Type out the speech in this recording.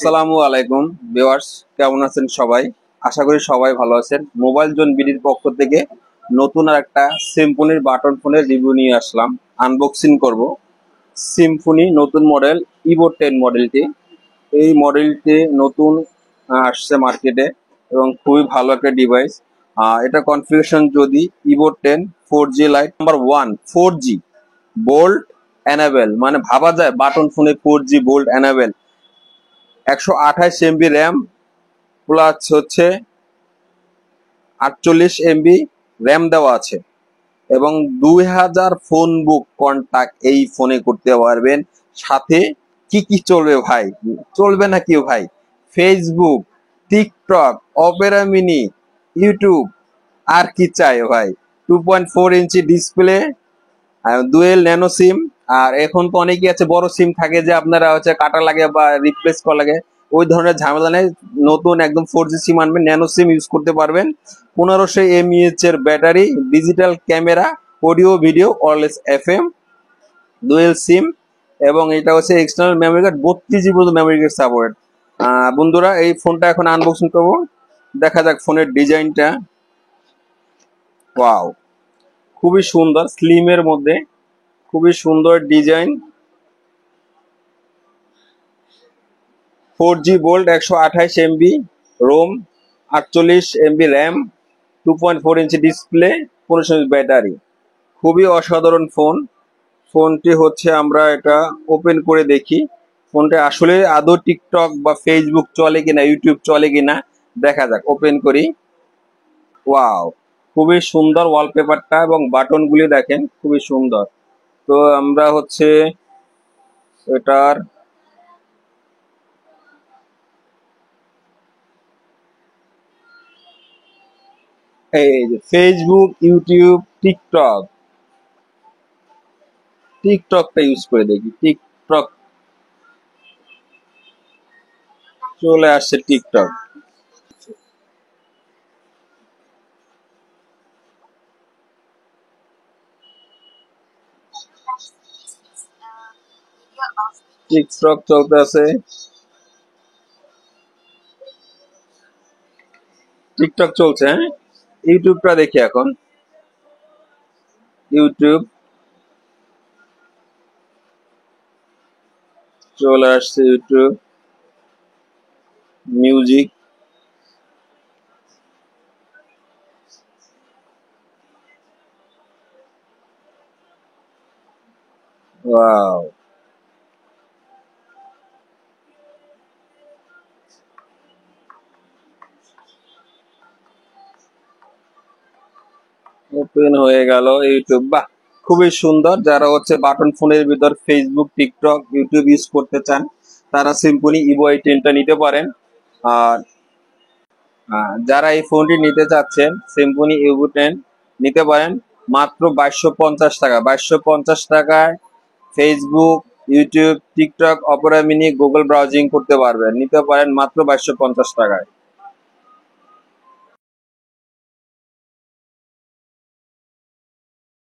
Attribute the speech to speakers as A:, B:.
A: আসসালামু আলাইকুম ভিউয়ার্স, কেমন আছেন সবাই? আশা করি সবাই ভালো আছেন। মোবাইল জোন বিডির পক্ষ থেকে নতুন আর একটা সিম্ফনির বাটন ফোনের রিভিউ নিয়ে আসলাম, আনবক্সিং করব। সিম্ফনি নতুন মডেল ইভো 10 মডেলটি, এই মডেলটি নতুন আসছে মার্কেটে এবং খুবই ভালো একটা ডিভাইস। এটা কনফিগারেশন যদি Evo 10 4G lite number 1 4G bolt enable, মানে ভাবা যায় বাটন ফোনে 4G bolt enable, 128 MB RAM plus হচ্ছে 48 MB র্যাম দেওয়া আছে এবং 2000 ফোন বুক কন্টাক্ট এই ফোনে করতে পারবেন। সাথে কি কি চলবে ভাই? চলবে না কি ভাই? Facebook, TikTok, Opera mini, YouTube, আর কি চাই ভাই? 2.4 inch display, dual nano SIM. আর এখন তো অনেকেই আছে বড় সিম থাকে যে আপনারা হচ্ছে কাটা লাগে বা রিপ্লেস করা লাগে, ওই ধরনের ঝামেলা নেই। নতুন একদম 4G সিম আনবেন, ন্যানো সিম ইউজ করতে পারবেন। 1500 mAh এর battery, digital camera, audio video, wireless FM, dual SIM এবং এটা হচ্ছে এক্সটার্নাল মেমোরি কার্ড, 32GB পর্যন্ত মেমোরি কার্ড সাপোর্ট। বন্ধুরা, এই ফোনটা এখন আনবক্সিং করবো, দেখা যাক ফোনের ডিজাইনটা। ওয়াও, খুবই সুন্দর, স্লিমের মধ্যে খুবই সুন্দর design. 4G bolt, 128 MB ROM, 48 MB RAM, 2.4 inch display, 1500 mAh battery. খুবই অসাধারণ ফোন। ফোনটি হচ্ছে আমরা এটা ওপেন করে দেখি ফোনটা আসলে আদৌ টিকটক বা ফেসবুক চলে কিনা, ইউটিউব চলে কিনা দেখা যাক। ওপেন করি। ওয়াও, খুবই সুন্দর ওয়ালপেপারটা এবং বাটনগুলি দেখেন খুবই সুন্দর। তো আমরা হচ্ছে এটার এই যে ফেসবুক, ইউটিউব, টিকটকটা ইউজ করে দেখি। টিকটক চলে আসছে, টিকটক। টিকটক চলতে আছে, টিকটক চলছে। হ্যাঁ, ইউটিউবটা দেখি এখন। ইউটিউব চলে আসছে, ইউটিউব মিউজিক। ওয়াও, ওপেন হয়ে গেল ইউটিউব। বাহ, খুবই সুন্দর। যারা হচ্ছে বাটন ফোনের ভিতর ফেসবুক, টিকটক, ইউটিউব ইউজ করতে চান তারা সিম্ফনি ইভো 10টা নিতে পারেন। আর যারা এই ফোনটি নিতে চাচ্ছেন সিম্ফনি ইভো 10 নিতে পারেন মাত্র 2250 টাকা। 2250 টাকায় Facebook, YouTube, TikTok, Opera mini, Google browsing করতে পারবেন। নিতে পারেন মাত্র 2250 টাকায়।